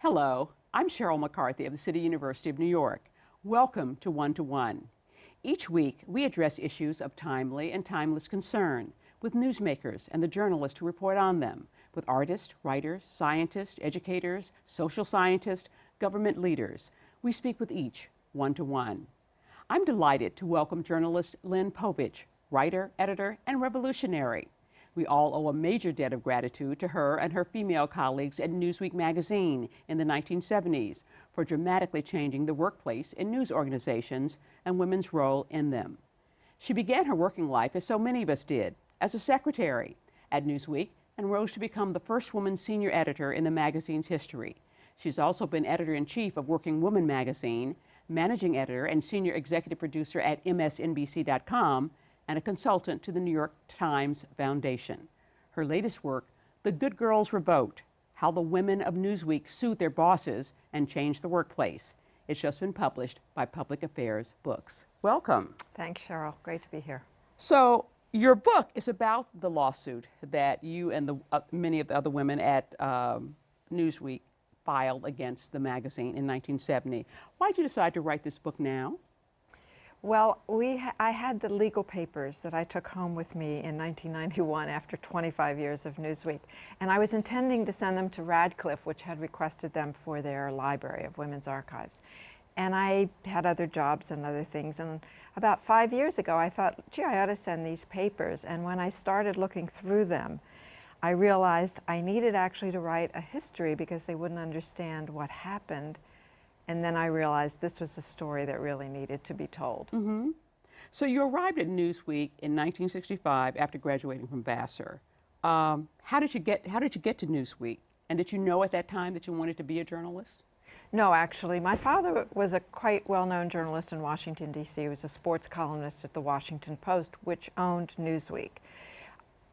Hello, I'm Sheryl McCarthy of the City University of New York. Welcome to One to One. Each week, we address issues of timely and timeless concern with newsmakers and the journalists who report on them, with artists, writers, scientists, educators, social scientists, government leaders. We speak with each one to one. I'm delighted to welcome journalist Lynn Povich, writer, editor, and revolutionary. We all owe a major debt of gratitude to her and her female colleagues at Newsweek magazine in the 1970s for dramatically changing the workplace in news organizations and women's role in them. She began her working life, as so many of us did, as a secretary at Newsweek and rose to become the first woman senior editor in the magazine's history. She's also been editor-in-chief of Working Woman magazine, managing editor and senior executive producer at MSNBC.com, and a consultant to the New York Times Foundation. Her latest work, The Good Girls Revolt, How the Women of Newsweek Sued Their Bosses and Changed the Workplace. It's just been published by Public Affairs Books. Welcome. Thanks, Sheryl. Great to be here. So your book is about the lawsuit that you and many of the other women at Newsweek filed against the magazine in 1970. Why did you decide to write this book now? Well, I had the legal papers that I took home with me in 1991 after 25 years of Newsweek, and I was intending to send them to Radcliffe, which had requested them for their library of women's archives. And I had other jobs and other things, and about 5 years ago I thought, gee, I ought to send these papers. And when I started looking through them, I realized I needed actually to write a history because they wouldn't understand what happened. And then I realized this was a story that really needed to be told. Mm-hmm. So you arrived at Newsweek in 1965 after graduating from Vassar. How did you get to Newsweek? And did you know at that time that you wanted to be a journalist? No, actually. My father was a quite well-known journalist in Washington, D.C. He was a sports columnist at the Washington Post, which owned Newsweek.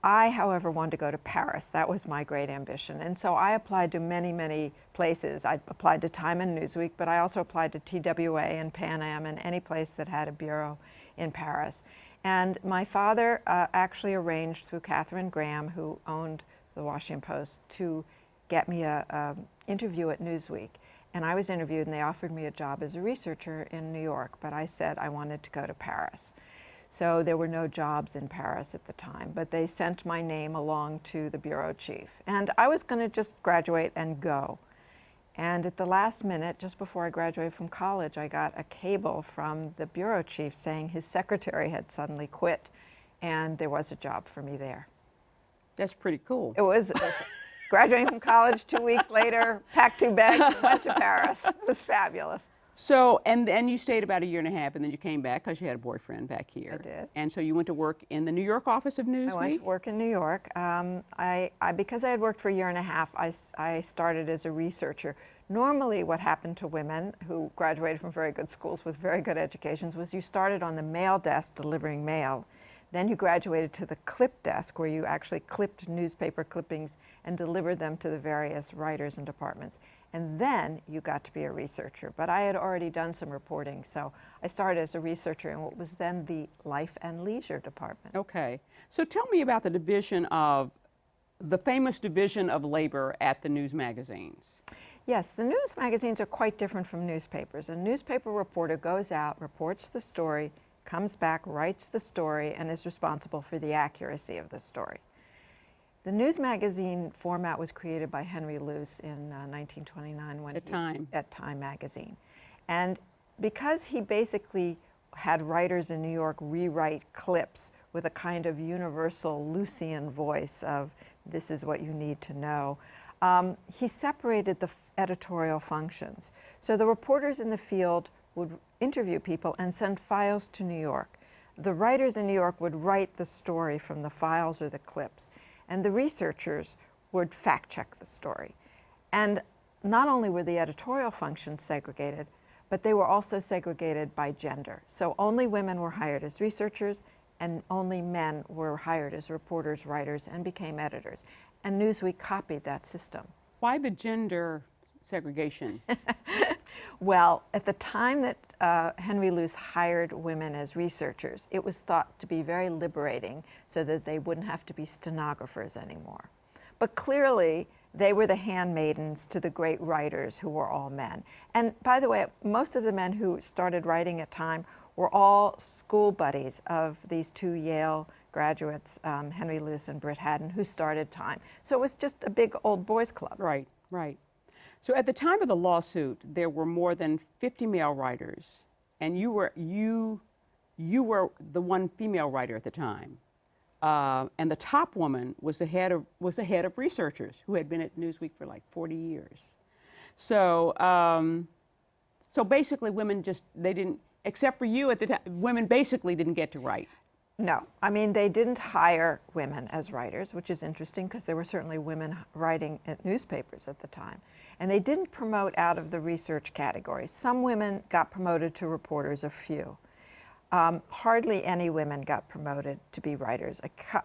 I, however, wanted to go to Paris. That was my great ambition. And so I applied to many, many places. I applied to Time and Newsweek, but I also applied to TWA and Pan Am and any place that had a bureau in Paris. And my father actually arranged through Katharine Graham, who owned the Washington Post, to get me an interview at Newsweek. And I was interviewed, and they offered me a job as a researcher in New York, but I said I wanted to go to Paris. So there were no jobs in Paris at the time, but they sent my name along to the bureau chief. And I was going to just graduate and go. And at the last minute, just before I graduated from college, I got a cable from the bureau chief saying his secretary had suddenly quit, and there was a job for me there. That's pretty cool. It was graduating from college 2 weeks later, packed 2 bags and went to Paris. It was fabulous. So, and then you stayed about 1.5 years, and then you came back because you had a boyfriend back here. I did. And so you went to work in the New York office of Newsweek? I went to work in New York. Because I had worked for 1.5 years, I started as a researcher. Normally what happened to women who graduated from very good schools with very good educations was you started on the mail desk delivering mail. Then you graduated to the clip desk, where you actually clipped newspaper clippings and delivered them to the various writers and departments. And then you got to be a researcher. But I had already done some reporting, so I started as a researcher in what was then the Life and Leisure department. Okay. So tell me about the famous division of labor at the news magazines. Yes, the news magazines are quite different from newspapers. A newspaper reporter goes out, reports the story, comes back, writes the story, and is responsible for the accuracy of the story. The news magazine format was created by Henry Luce in 1929 at Time magazine. And because he basically had writers in New York rewrite clips with a kind of universal Lucian voice of this is what you need to know, he separated the editorial functions. So the reporters in the field would interview people and send files to New York. The writers in New York would write the story from the files or the clips, and the researchers would fact-check the story. And not only were the editorial functions segregated, but they were also segregated by gender. So only women were hired as researchers, and only men were hired as reporters, writers, and became editors. And Newsweek copied that system. Why the gender segregation? Well, at the time that Henry Luce hired women as researchers, it was thought to be very liberating so that they wouldn't have to be stenographers anymore. But clearly, They were the handmaidens to the great writers who were all men. And by the way, most of the men who started writing at Time were all school buddies of these two Yale graduates, Henry Luce and Britt Haddon, who started Time. So it was just a big old boys club. Right, right. So at the time of the lawsuit, there were more than 50 male writers, and you were the one female writer at the time. And the top woman was the head of researchers who had been at Newsweek for like 40 years. So so basically women they didn't, except for you at the time, women basically didn't get to write. No, I mean, they didn't hire women as writers, which is interesting because there were certainly women writing at newspapers at the time. And they didn't promote out of the research category. Some women got promoted to reporters, a few. Hardly any women got promoted to be writers.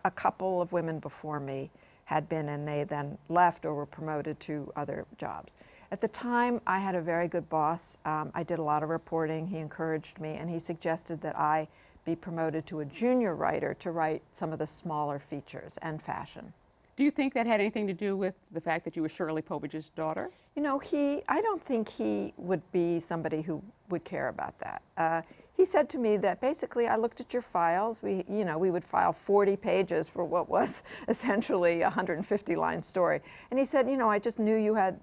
A couple of women before me had been, and they then left or were promoted to other jobs. At the time, I had a very good boss. I did a lot of reporting. He encouraged me, and he suggested that I be promoted to a junior writer to write some of the smaller features and fashion. Do you think that had anything to do with the fact that you were Sheryl Povich's daughter? You know, I don't think he would be somebody who would care about that. He said to me that basically I looked at your files. We would file 40 pages for what was essentially a 150-line story. And he said, I just knew you had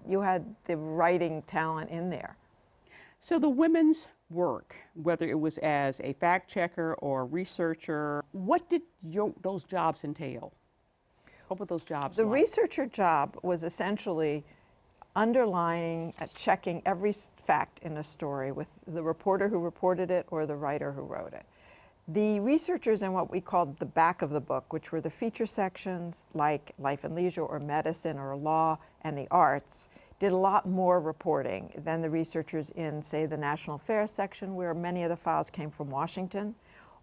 the writing talent in there. So the women's work, whether it was as a fact checker or a researcher, what did those jobs entail? What were those jobs The like? researcher job was essentially underlining, checking every fact in a story with the reporter who reported it or the writer who wrote it. The researchers in what we called the back of the book, which were the feature sections like life and leisure or medicine or law and the arts, did a lot more reporting than the researchers in, say, the national affairs section, where many of the files came from Washington,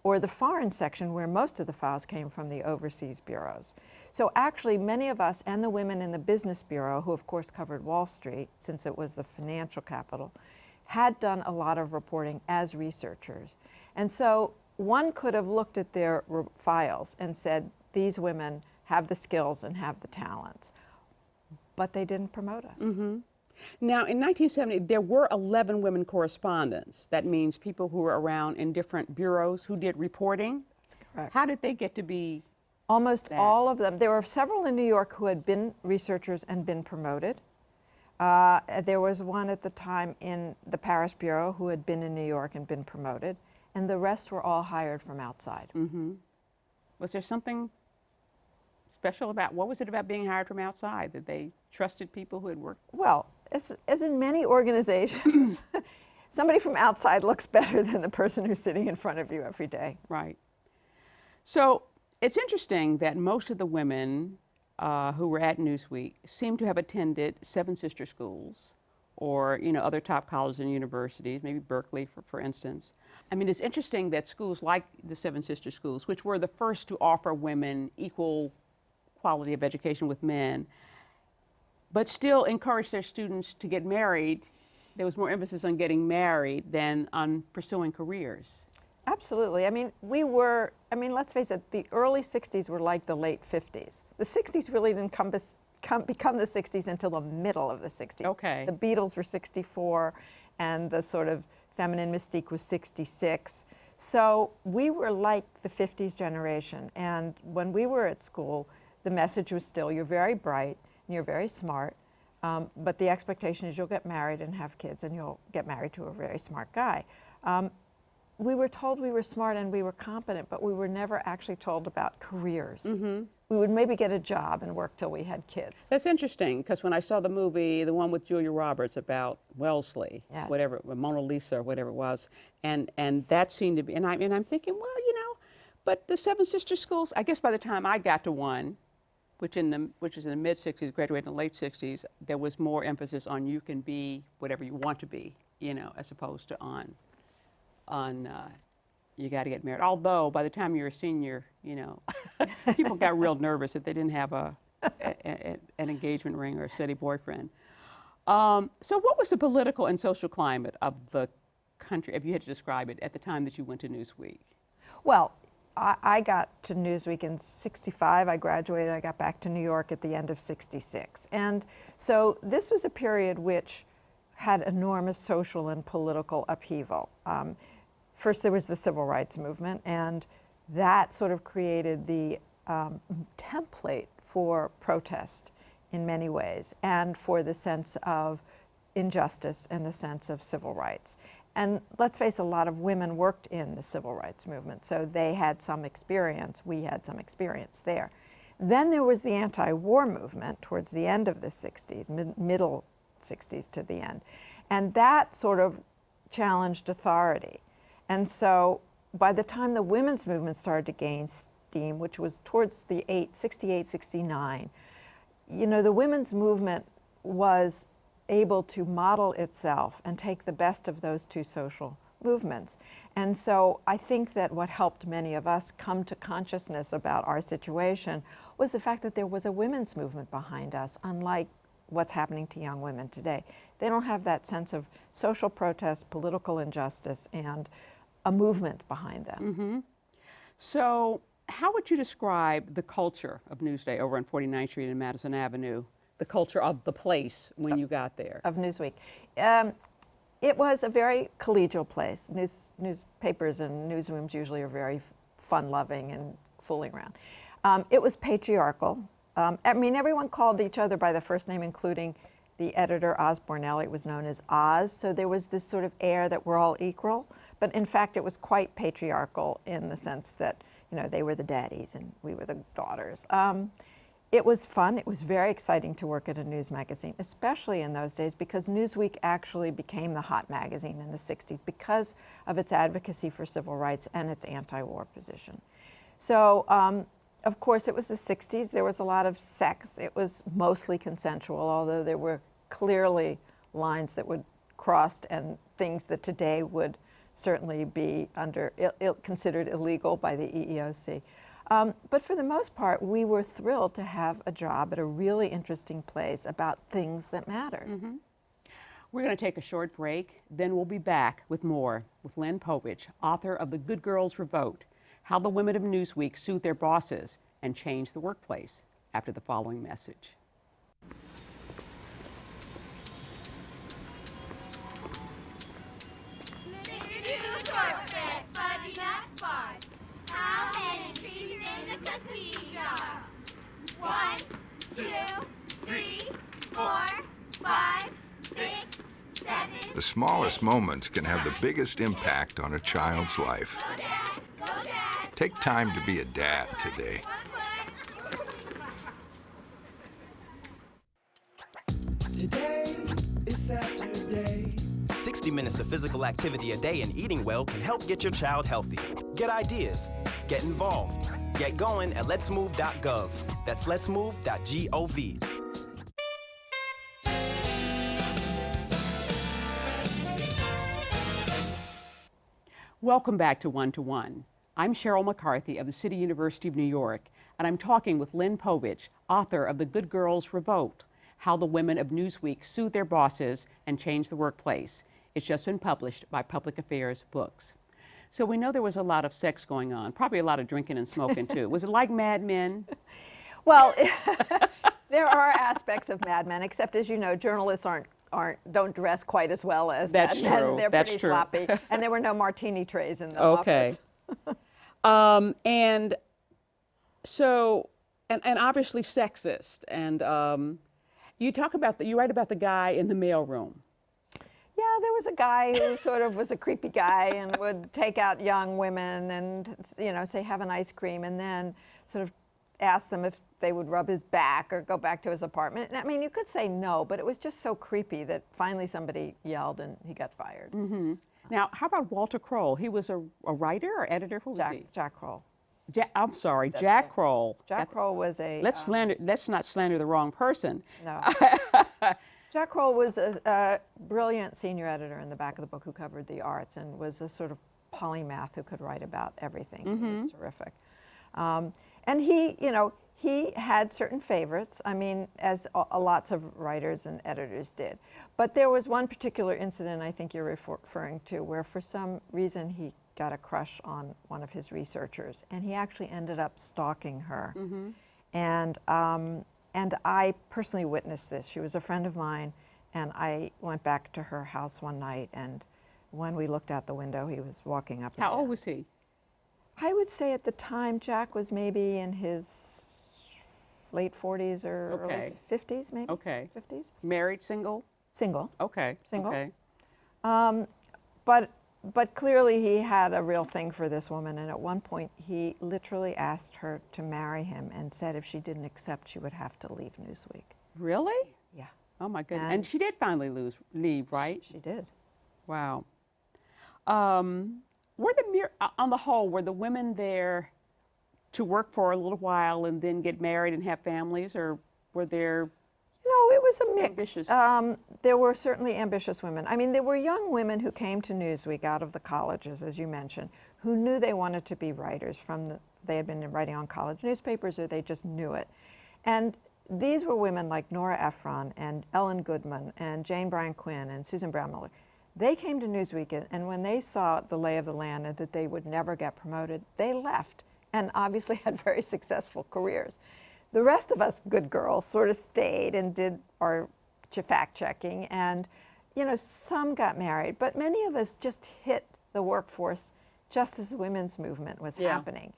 or the foreign section, where most of the files came from the overseas bureaus. So actually, many of us and the women in the business bureau, who of course covered Wall Street, since it was the financial capital, had done a lot of reporting as researchers. And so one could have looked at their files and said, these women have the skills and have the talents. But they didn't promote us. Mm-hmm. Now, in 1970, there were 11 women correspondents. That means people who were around in different bureaus who did reporting. That's correct. How did they get to be Almost that? all of them. There were several in New York who had been researchers and been promoted. There was one at the time in the Paris bureau who had been in New York and been promoted. And the rest were all hired from outside. Mm-hmm. Was there something special about, what was it about being hired from outside, that they trusted people who had worked? Well, as in many organizations, somebody from outside looks better than the person who's sitting in front of you every day. Right. So it's interesting that most of the women who were at Newsweek seem to have attended Seven Sister Schools or other top colleges and universities, maybe Berkeley for instance. I mean, it's interesting that schools like the Seven Sister Schools, which were the first to offer women equal quality of education with men, but still encourage their students to get married. There was more emphasis on getting married than on pursuing careers. Absolutely. I mean, let's face it, the early 60s were like the late 50s. The 60s really didn't become the 60s until the middle of the 60s. Okay. The Beatles were 64, and the sort of feminine mystique was 66. So we were like the 50s generation. And when we were at school, the message was still, you're very bright, and you're very smart, but the expectation is you'll get married and have kids, and you'll get married to a very smart guy. We were told we were smart and we were competent, but we were never actually told about careers. Mm-hmm. We would maybe get a job and work till we had kids. That's interesting, because when I saw the movie, the one with Julia Roberts about Wellesley, Yes. whatever, Mona Lisa or whatever it was, and that seemed to be, and I'm thinking, well, but the Seven Sister Schools, I guess by the time I got to one, which is in the mid-60s, graduated in the late 60s, there was more emphasis on you can be whatever you want to be, as opposed to on you got to get married. Although by the time you're a senior, people got real nervous if they didn't have an engagement ring or a steady boyfriend. So what was the political and social climate of the country, if you had to describe it, at the time that you went to Newsweek? Well, I got to Newsweek in '65. I graduated. I got back to New York at the end of '66. And so this was a period which had enormous social and political upheaval. First, there was the civil rights movement, and that sort of created the template for protest in many ways, and for the sense of injustice and the sense of civil rights. And let's face it, a lot of women worked in the civil rights movement, so they had some experience, we had some experience there. Then there was the anti-war movement towards the end of the 60s, middle 60s to the end, and that sort of challenged authority. And so by the time the women's movement started to gain steam, which was towards the 68, 69, you know, the women's movement was able to model itself and take the best of those two social movements. And so I think that what helped many of us come to consciousness about our situation was the fact that there was a women's movement behind us, unlike what's happening to young women today. They don't have that sense of social protest, political injustice, and a movement behind them. Mm-hmm. So how would you describe the culture of Newsday over on 49th Street and Madison Avenue, the culture of the place when you got there? Of Newsweek. It was a very collegial place. Newspapers and newsrooms usually are very fun-loving and fooling around. It was patriarchal. I mean, everyone called each other by the first name, including the editor, Oz Bornelli, was known as Oz. So there was this sort of air that we're all equal. But in fact, it was quite patriarchal in the sense that, you know, they were the daddies and we were the daughters. It was fun. It was very exciting to work at a news magazine, especially in those days, because Newsweek actually became the hot magazine in the 60s because of its advocacy for civil rights and its anti-war position. So, of course, it was the 60s. There was a lot of sex. It was mostly consensual, although there were clearly lines that would crossed and things that today would certainly be considered illegal by the EEOC. But for the most part, we were thrilled to have a job at a really interesting place about things that mattered. Mm-hmm. We're going to take a short break, then we'll be back with more with Lynn Povich, author of the Good Girls Revolt, How the Women of Newsweek Sued Their Bosses and Changed the Workplace, after the following message. How many trees in the cookie jar? 1, 2, 3, 4, 5, 6, 7. The smallest moments can have the biggest impact on a child's life. Go Dad! Go Dad! Take time to be a dad today. Today is Saturday. 60 minutes of physical activity a day and eating well can help get your child healthy. Get ideas, get involved, get going at letsmove.gov. That's letsmove.gov. Welcome back to One to One. I'm Sheryl McCarthy of the City University of New York, and I'm talking with Lynn Povich, author of the Good Girls Revolt, How the Women of Newsweek Sued Their Bosses and Changed the Workplace. It's just been published by Public Affairs Books. So we know there was a lot of sex going on, probably a lot of drinking and smoking too. Was it like Mad Men? Well, there are aspects of Mad Men, except as you know, journalists don't dress quite as well as That's Mad Men. true. They're That's pretty true. sloppy, and there were no martini trays in the Okay. office. And so, and obviously sexist. And you write about the guy in the mailroom. Yeah, there was a guy who sort of was a creepy guy and would take out young women and, you know, say, have an ice cream, and then sort of ask them if they would rub his back or go back to his apartment. I mean, you could say no, but it was just so creepy that finally somebody yelled and he got fired. Mm-hmm. Now, how about Walter Kroll? He was a writer or editor? Who was he? Jack Kroll. I'm sorry, Jack Kroll. Jack Kroll was a... Let's not slander the wrong person. No. Jack Kroll was a brilliant senior editor in the back of the book who covered the arts and was a sort of polymath who could write about everything. Mm-hmm. He was terrific. And he, you know, he had certain favorites, I mean, as lots of writers and editors did. But there was one particular incident I think you're referring to where for some reason he got a crush on one of his researchers, and he actually ended up stalking her. And I personally witnessed this. She was a friend of mine, and I went back to her house one night, and when we looked out the window, he was walking up and How down. old was he? I would say at the time, Jack was maybe in his late 40s or Okay. early 50s, maybe. Okay. 50s. Married, single? Single. Okay. Single. Okay. But clearly he had a real thing for this woman, and at one point he literally asked her to marry him and said if she didn't accept, she would have to leave Newsweek. Really? Yeah, Oh my goodness. And- And she did finally leave, right? she did. Wow. On the whole, were the women there to work for a little while and then get married and have families, or were there? No, it was a mix. Ambitious. There were certainly ambitious women. I mean, there were young women who came to Newsweek out of the colleges, as you mentioned, who knew they wanted to be writers they had been writing on college newspapers, or they just knew it. And these were women like Nora Ephron and Ellen Goodman and Jane Bryan Quinn and Susan Brown Miller. They came to Newsweek, and when they saw the lay of the land and that they would never get promoted, they left and obviously had very successful careers. The rest of us good girls sort of stayed and did our fact checking, and some got married, but many of us just hit the workforce just as the women's movement was happening.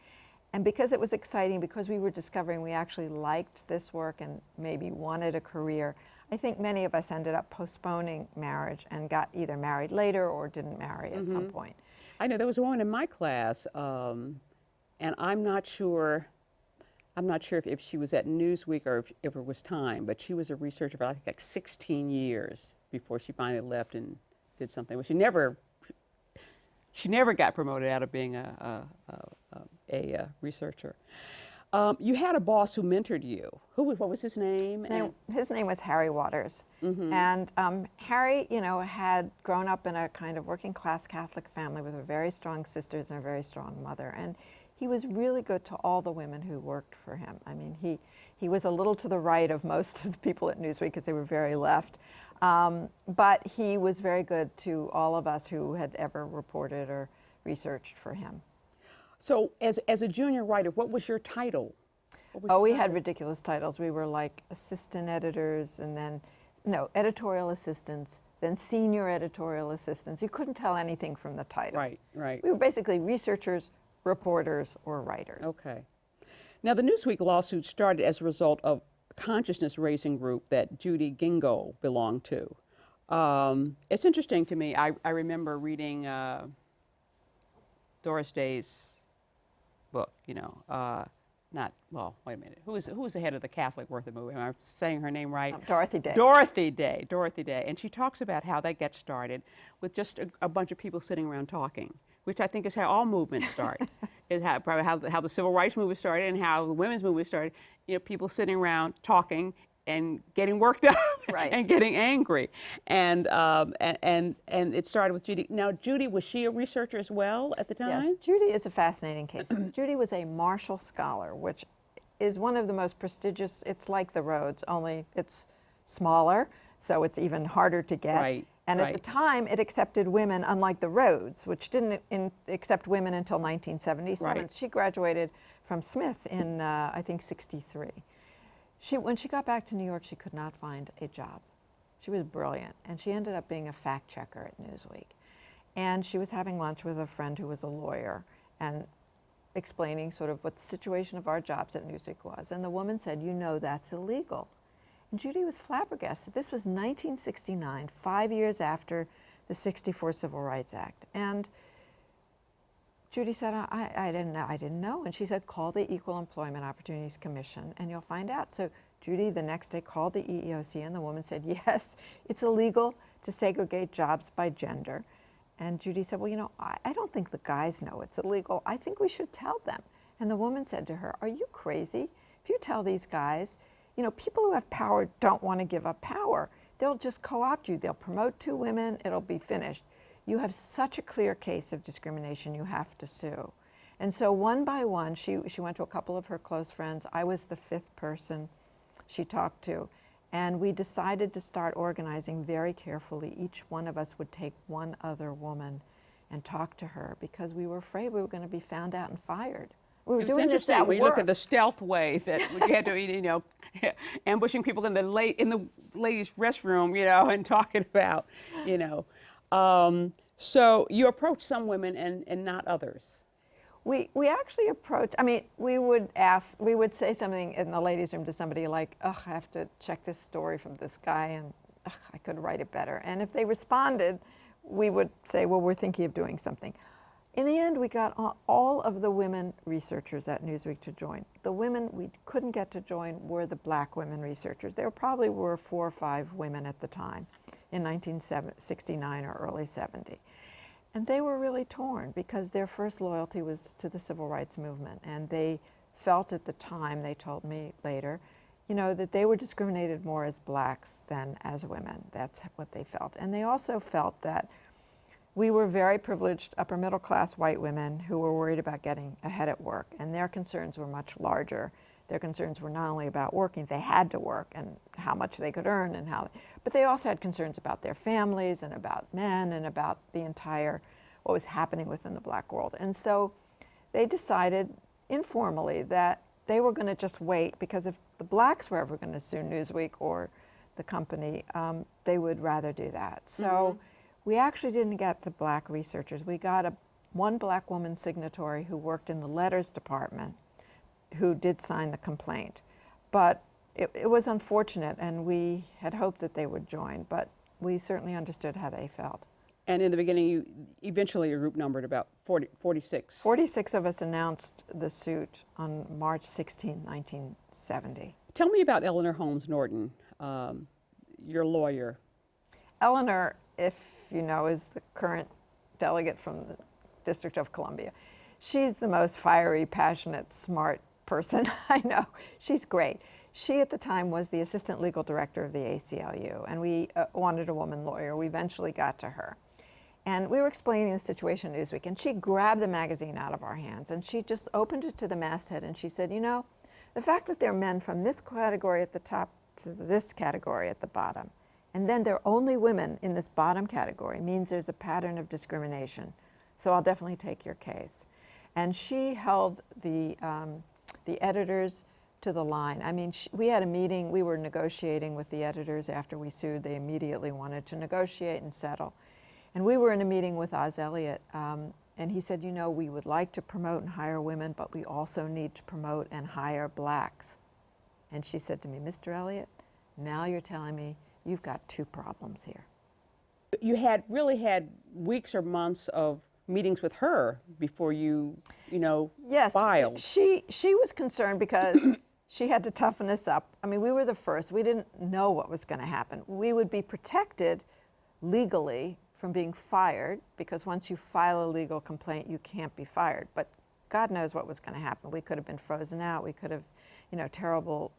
And because it was exciting, because we were discovering we actually liked this work and maybe wanted a career, I think many of us ended up postponing marriage and got either married later or didn't marry at some point. I know there was a woman in my class, and I'm not sure if she was at Newsweek or if it was Time, but she was a researcher for like 16 years before she finally left and did something. Well, she never got promoted out of being a researcher. You had a boss who mentored you. What was his name? His name was Harry Waters. And Harry, had grown up in a kind of working class Catholic family with very strong sisters and a very strong mother. And he was really good to all the women who worked for him. I mean, he was a little to the right of most of the people at Newsweek because they were very left. But he was very good to all of us who had ever reported or researched for him. So as a junior writer, what was your title? We had ridiculous titles. We were like assistant editors, and then, editorial assistants, then senior editorial assistants. You couldn't tell anything from the titles. Right. We were basically researchers, reporters, or writers. Okay. Now, the Newsweek lawsuit started as a result of a consciousness-raising group that Judy Gingo belonged to. It's interesting to me. I remember reading Doris Day's book, wait a minute. Who was the head of the Catholic Worth It movement? Am I saying her name right? Dorothy Day. Dorothy Day. And she talks about how they get started with just a bunch of people sitting around talking, which I think is how all movements start. Is probably how the civil rights movement started and how the women's movement started. People sitting around talking and getting worked up and getting angry. And it started with Judy. Now, Judy, was she a researcher as well at the time? Yes, Judy is a fascinating case. Judy was a Marshall Scholar, which is one of the most prestigious. It's like the Rhodes, only it's smaller, so it's even harder to get. Right. And at the time, it accepted women, unlike the Rhodes, which didn't accept women until 1977. Right. She graduated from Smith in, I think, 63. When she got back to New York, she could not find a job. She was brilliant, and she ended up being a fact checker at Newsweek. And she was having lunch with a friend who was a lawyer and explaining sort of what the situation of our jobs at Newsweek was. And the woman said, that's illegal. And Judy was flabbergasted. This was 1969, 5 years after the '64 Civil Rights Act. And Judy said, I didn't know. And she said, call the Equal Employment Opportunities Commission and you'll find out. So Judy the next day called the EEOC, and the woman said, yes, it's illegal to segregate jobs by gender. And Judy said, well, I don't think the guys know it's illegal. I think we should tell them. And the woman said to her, are you crazy? If you tell these guys, people who have power don't want to give up power. They'll just co-opt you. They'll promote 2 women. It'll be finished. You have such a clear case of discrimination, you have to sue. And so one by one, she went to a couple of her close friends. I was the 5th person she talked to. And we decided to start organizing very carefully. Each one of us would take one other woman and talk to her because we were afraid we were going to be found out and fired. We were It was doing this interesting at when you look work. at the stealth way that you had to, ambushing people in the ladies' restroom, and talking about, So you approach some women and not others. We actually approached, we would say something in the ladies' room to somebody like, ugh, I have to check this story from this guy and ugh, I could write it better. And if they responded, we would say, well, we're thinking of doing something. In the end, we got all of the women researchers at Newsweek to join. The women we couldn't get to join were the black women researchers. There probably were 4 or 5 women at the time in 1969 or early 70. And they were really torn because their first loyalty was to the civil rights movement. And they felt at the time, they told me later, that they were discriminated more as blacks than as women. That's what they felt. And they also felt that we were very privileged upper middle class white women who were worried about getting ahead at work, and their concerns were much larger. Their concerns were not only about working, they had to work and how much they could earn but they also had concerns about their families and about men and about the entire, what was happening within the black world. And so they decided informally that they were going to just wait, because if the blacks were ever going to sue Newsweek or the company, they would rather do that. So we actually didn't get the black researchers. We got one black woman signatory who worked in the letters department who did sign the complaint. But it was unfortunate, and we had hoped that they would join, but we certainly understood how they felt. And in the beginning, eventually your group numbered about 46. 46 of us announced the suit on March 16, 1970. Tell me about Eleanor Holmes Norton, your lawyer. Eleanor, if you know, is the current delegate from the District of Columbia. She's the most fiery, passionate, smart person I know. She's great. She, at the time, was the assistant legal director of the ACLU, and we wanted a woman lawyer. We eventually got to her. And we were explaining the situation at Newsweek, and she grabbed the magazine out of our hands, and she just opened it to the masthead, and she said, the fact that there are men from this category at the top to this category at the bottom, and then there are only women in this bottom category means there's a pattern of discrimination. So I'll definitely take your case. And she held the editors to the line. We had a meeting, we were negotiating with the editors after we sued. They immediately wanted to negotiate and settle. And we were in a meeting with Oz Elliott, and he said, we would like to promote and hire women, but we also need to promote and hire blacks. And she said to me, Mr. Elliott, now you're telling me you've got 2 problems here. You really had weeks or months of meetings with her before you, yes, filed. She was concerned because she had to toughen us up. We were the first. We didn't know what was going to happen. We would be protected legally from being fired, because once you file a legal complaint, you can't be fired. But God knows what was going to happen. We could have been frozen out. We could have, terrible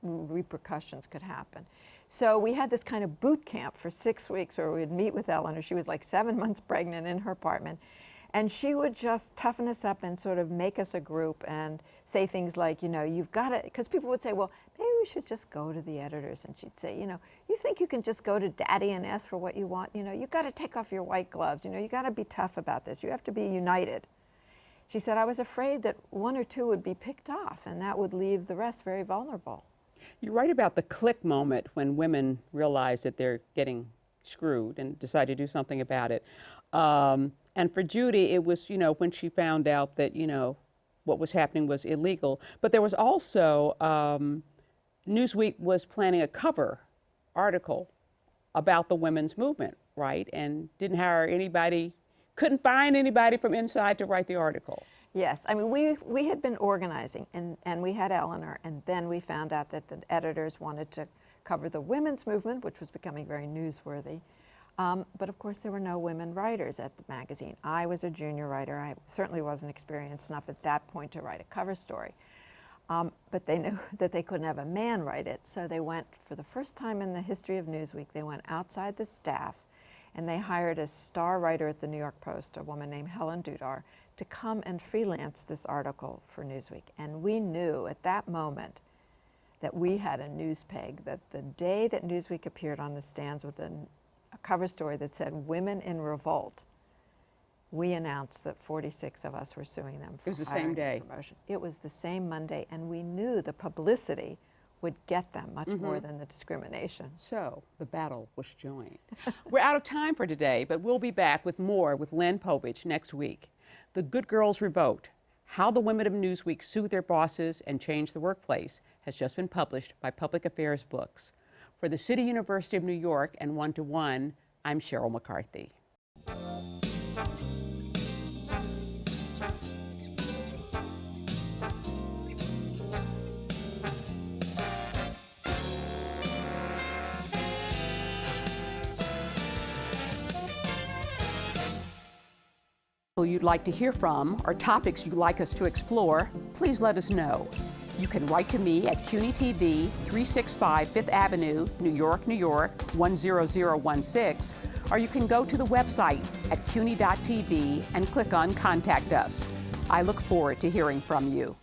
repercussions could happen. So we had this kind of boot camp for 6 weeks where we'd meet with Eleanor. She was like 7 months pregnant in her apartment. And she would just toughen us up and sort of make us a group and say things like, you've got to, because people would say, well, maybe we should just go to the editors. And she'd say, you think you can just go to daddy and ask for what you want? You've got to take off your white gloves. You got to be tough about this. You have to be united. She said, I was afraid that 1 or 2 would be picked off, and that would leave the rest very vulnerable. You write about the click moment when women realize that they're getting screwed and decide to do something about it. And for Judy, it was, when she found out that, what was happening was illegal. But there was also, Newsweek was planning a cover article about the women's movement, right? And didn't hire anybody, couldn't find anybody from inside to write the article. Yes, we had been organizing, and we had Eleanor, and then we found out that the editors wanted to cover the women's movement, which was becoming very newsworthy. But of course, there were no women writers at the magazine. I was a junior writer. I certainly wasn't experienced enough at that point to write a cover story. But they knew that they couldn't have a man write it, so they went, for the first time in the history of Newsweek, they went outside the staff, and they hired a star writer at the New York Post, a woman named Helen Dudar, to come and freelance this article for Newsweek. And we knew at that moment that we had a news peg, that the day that Newsweek appeared on the stands with a cover story that said, "Women in Revolt," we announced that 46 of us were suing them for It was the same hiring and day. promotion. It was the same Monday, and we knew the publicity would get them much more than the discrimination. So the battle was joined. We're out of time for today, but we'll be back with more with Lynn Povich next week. The Good Girls Revolt, How the Women of Newsweek Sued Their Bosses and Changed the Workplace, has just been published by Public Affairs Books. For the City University of New York and One to One, I'm Sheryl McCarthy. You'd like to hear from or topics you'd like us to explore, please let us know. You can write to me at CUNY TV, 365 Fifth Avenue, New York, New York, 10016, or you can go to the website at cuny.tv and click on Contact Us. I look forward to hearing from you.